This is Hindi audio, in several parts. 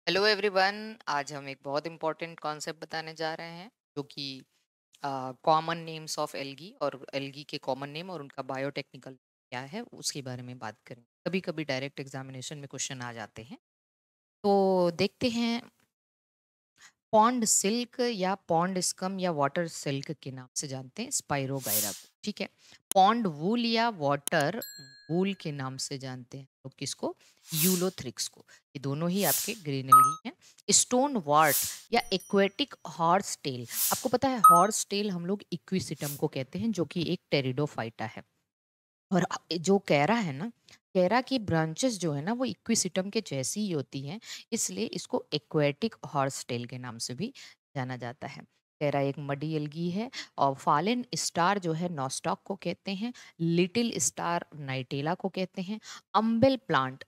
Hello everyone. आज हम एक बहुत इंपॉर्टेंट कॉन्सेप्ट बताने जा रहे हैं जो कि कॉमन नेम्स ऑफ एल्गी और एल्गी के कॉमन नेम और उनका बायोटेक्निकल क्या है उसके बारे में बात करेंगे। कभी कभी डायरेक्ट एग्जामिनेशन में क्वेश्चन आ जाते हैं, तो देखते हैं। पॉन्ड सिल्क या पॉन्ड स्कम या वाटर सिल्क के नाम से जानते हैं स्पाइरोगाइरा को। ठीक है। पॉन्ड वूल या वाटर वूल के नाम से जानते हैं तो किसको? यूलोथ्रिक्स को। ये दोनों ही आपके ग्रीन एल्गी हैं। स्टोन वार्ट या एक्वेटिक हॉर्स टेल। आपको पता है हॉर्स टेल हम लोग इक्विसिटम को कहते हैं जो कि एक टेरिडोफाइटा है। और जो कैरा है ना, कैरा की ब्रांचेस जो है ना वो इक्विसिटम के जैसी ही होती हैं, इसलिए इसको एक्वेटिक हॉर्स टेल के नाम से भी जाना जाता है। कैरा एक मडी एल्गी है। और फालिन स्टार जो है नॉस्टॉक को कहते हैं। लिटिल स्टार नाइटेला को कहते हैं। Humble plant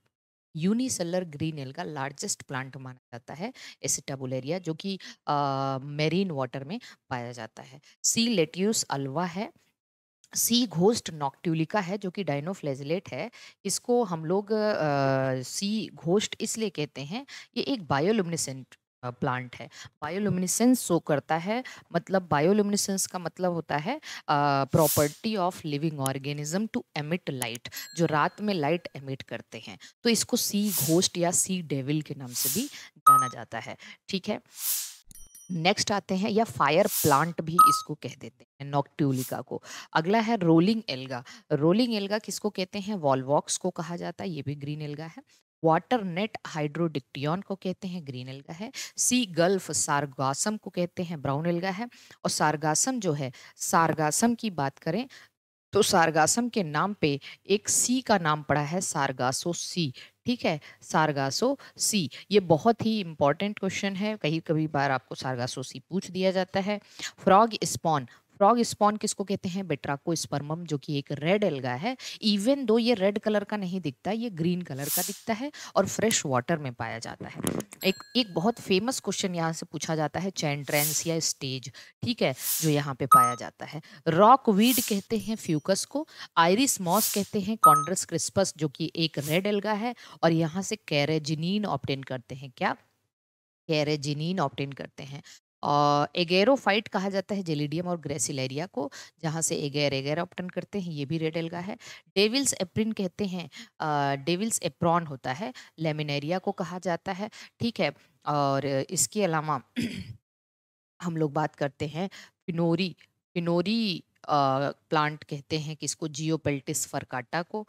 unicellular green L का लार्जेस्ट प्लांट माना जाता है। एसिटाबुलेरिया जो कि मेरीन वाटर में पाया जाता है। सी लेट्यूस अल्वा है। सी घोस्ट नॉक्ट्यूलिका है जो कि डाइनोफ्लेजिलेट है। इसको हम लोग सी घोस्ट इसलिए कहते हैं, ये एक बायोलुमिनेसेंट प्लांट है। बायोलुमिनेसेंस शो करता है, मतलब बायोलुमिनेसेंस का मतलब होता है property of living organism to emit light, जो रात में लाइट एमिट करते हैं। तो इसको सी घोस्ट या सी डेविल के नाम से भी जाना जाता है। ठीक है। नेक्स्ट आते हैं, या फायर प्लांट भी इसको कह देते हैं नॉक्ट्यूलिका को। अगला है रोलिंग एल्गा। रोलिंग एल्गा किसको कहते हैं? वॉलवॉक्स को कहा जाता है, ये भी ग्रीन एल्गा है। वाटर नेट हाइड्रोडिक्टियन को कहते हैं, ग्रीन एल्गा है। सी गल्फ सारगासम को कहते हैं, ब्राउन एल्गा है। और सारगासम जो है, सारगासम की बात करें तो सारगासम के नाम पे एक सी का नाम पड़ा है, सारगासो सी। ठीक है, सारगासो सी। ये बहुत ही इंपॉर्टेंट क्वेश्चन है, कहीं कभी बार आपको सारगासो सी पूछ दिया जाता है। Frog spawn. फ्रॉग स्पॉन किसको कहते हैं? बेट्राको स्पर्मम, जो कि एक रेड एल्गा है। इवन दो ये रेड कलर का नहीं दिखता, ये ग्रीन कलर का दिखता है और फ्रेश वाटर में पाया जाता है। एक एक बहुत फेमस क्वेश्चन यहाँ से पूछा जाता है, चैंट्रेंस या स्टेज। ठीक है, जो यहाँ पे पाया जाता है। रॉक वीड कहते हैं फ्यूकस को। आयरिस मॉस कहते हैं कॉन्ड्रस क्रिस्पस, जो कि एक रेड एल्गा है। और यहाँ से कैरेजिनीन ऑब्टेन करते हैं। क्या? कैरेजिनीन ऑब्टेन करते हैं। और एगेरोफाइट कहा जाता है जेलिडियम और ग्रेसिलेरिया को, जहाँ से एगेर एगेर ऑब्टेन करते हैं, ये भी रेड एल्गा है। डेविल्स एप्रिन कहते हैं, डेविल्स एप्रॉन होता है, लेमिनेरिया को कहा जाता है। ठीक है। और इसके अलावा हम लोग बात करते हैं फिनोरी। फिनोरी प्लांट कहते हैं किसको? जियोपेल्टिस फरकाटा को।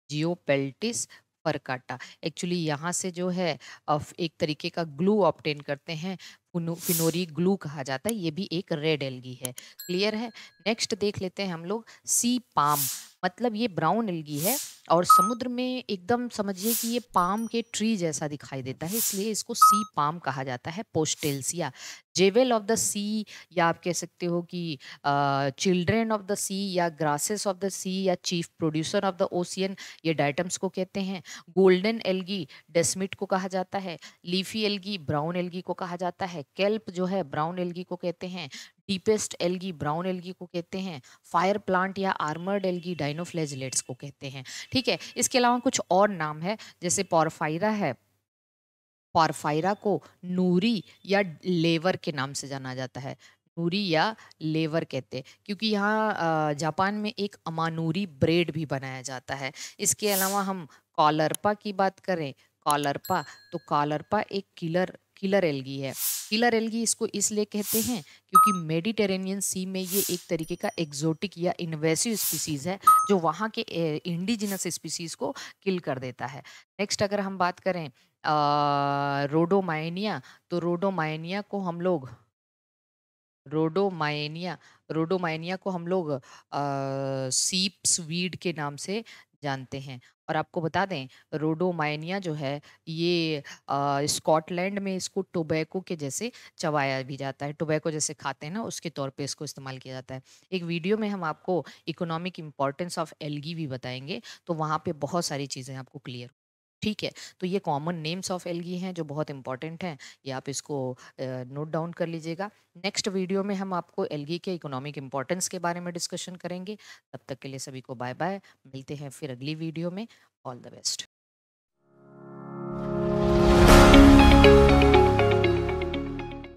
जियोपेल्टिस फरकाटा एक्चुअली यहाँ से जो है एक तरीके का ग्लू ऑब्टेन करते हैं, फिनोरी ग्लू कहा जाता है, ये भी एक रेड एल्गी है। क्लियर है। नेक्स्ट देख लेते हैं हम लोग, सी पाम। मतलब ये ब्राउन एल्गी है और समुद्र में एकदम समझिए कि ये पाम के ट्री जैसा दिखाई देता है, इसलिए इसको सी पाम कहा जाता है। पोस्टेल्सिया। जेवेल ऑफ द सी, या आप कह सकते हो कि चिल्ड्रेन ऑफ द सी, या ग्रासेस ऑफ द सी, या chief producer of the ocean, ये डाइटम्स को कहते हैं। गोल्डन एल्गी डेस्मिट को कहा जाता है। लीफी एल्गी ब्राउन एल्गी को कहा जाता है। केल्प जो है ब्राउन एल्गी को कहते हैं। डीपेस्ट एल्गी ब्राउन एल्गी को कहते हैं। फायर प्लांट या आर्मर्ड एल्गी डाइनोफ्लेजिलेट्स को कहते हैं। ठीक है। इसके अलावा कुछ और नाम है, जैसे पॉरफाइरा है। पॉरफाइरा को नूरी या लेवर के नाम से जाना जाता है। नूरी या लेवर कहते हैं क्योंकि यहाँ जापान में एक अमानूरी ब्रेड भी बनाया जाता है। इसके अलावा हम कॉलरपा की बात करें, कॉलरपा, तो कॉलरपा एक किलर किलर एल्गी है। किलर एल्गी इसको इसलिए कहते हैं क्योंकि मेडिटेरेनियन सी में ये एक तरीके का एग्जोटिक या इन्वेसिव स्पीसीज है, जो वहाँ के इंडिजिनस स्पीसीज को किल कर देता है। नेक्स्ट अगर हम बात करें रोडोमाइनिया, तो रोडोमाइनिया रोडोमाइनिया को हम लोग सीप्स वीड के नाम से जानते हैं। और आपको बता दें, रोडोमाइनिया जो है ये स्कॉटलैंड में इसको टोबैको के जैसे चबाया भी जाता है, टोबैको जैसे खाते हैं ना, उसके तौर पे इसको इस्तेमाल किया जाता है। एक वीडियो में हम आपको इकोनॉमिक इम्पोर्टेंस ऑफ एल्गी भी बताएंगे, तो वहाँ पे बहुत सारी चीज़ें आपको क्लियर। ठीक है। तो ये कॉमन नेम्स ऑफ एल्गी हैं जो बहुत इंपॉर्टेंट हैं, ये आप इसको नोट डाउन कर लीजिएगा। नेक्स्ट वीडियो में हम आपको एल्गी के इकोनॉमिक इंपॉर्टेंस के बारे में डिस्कशन करेंगे। तब तक के लिए सभी को बाय बाय, मिलते हैं फिर अगली वीडियो में। All the best.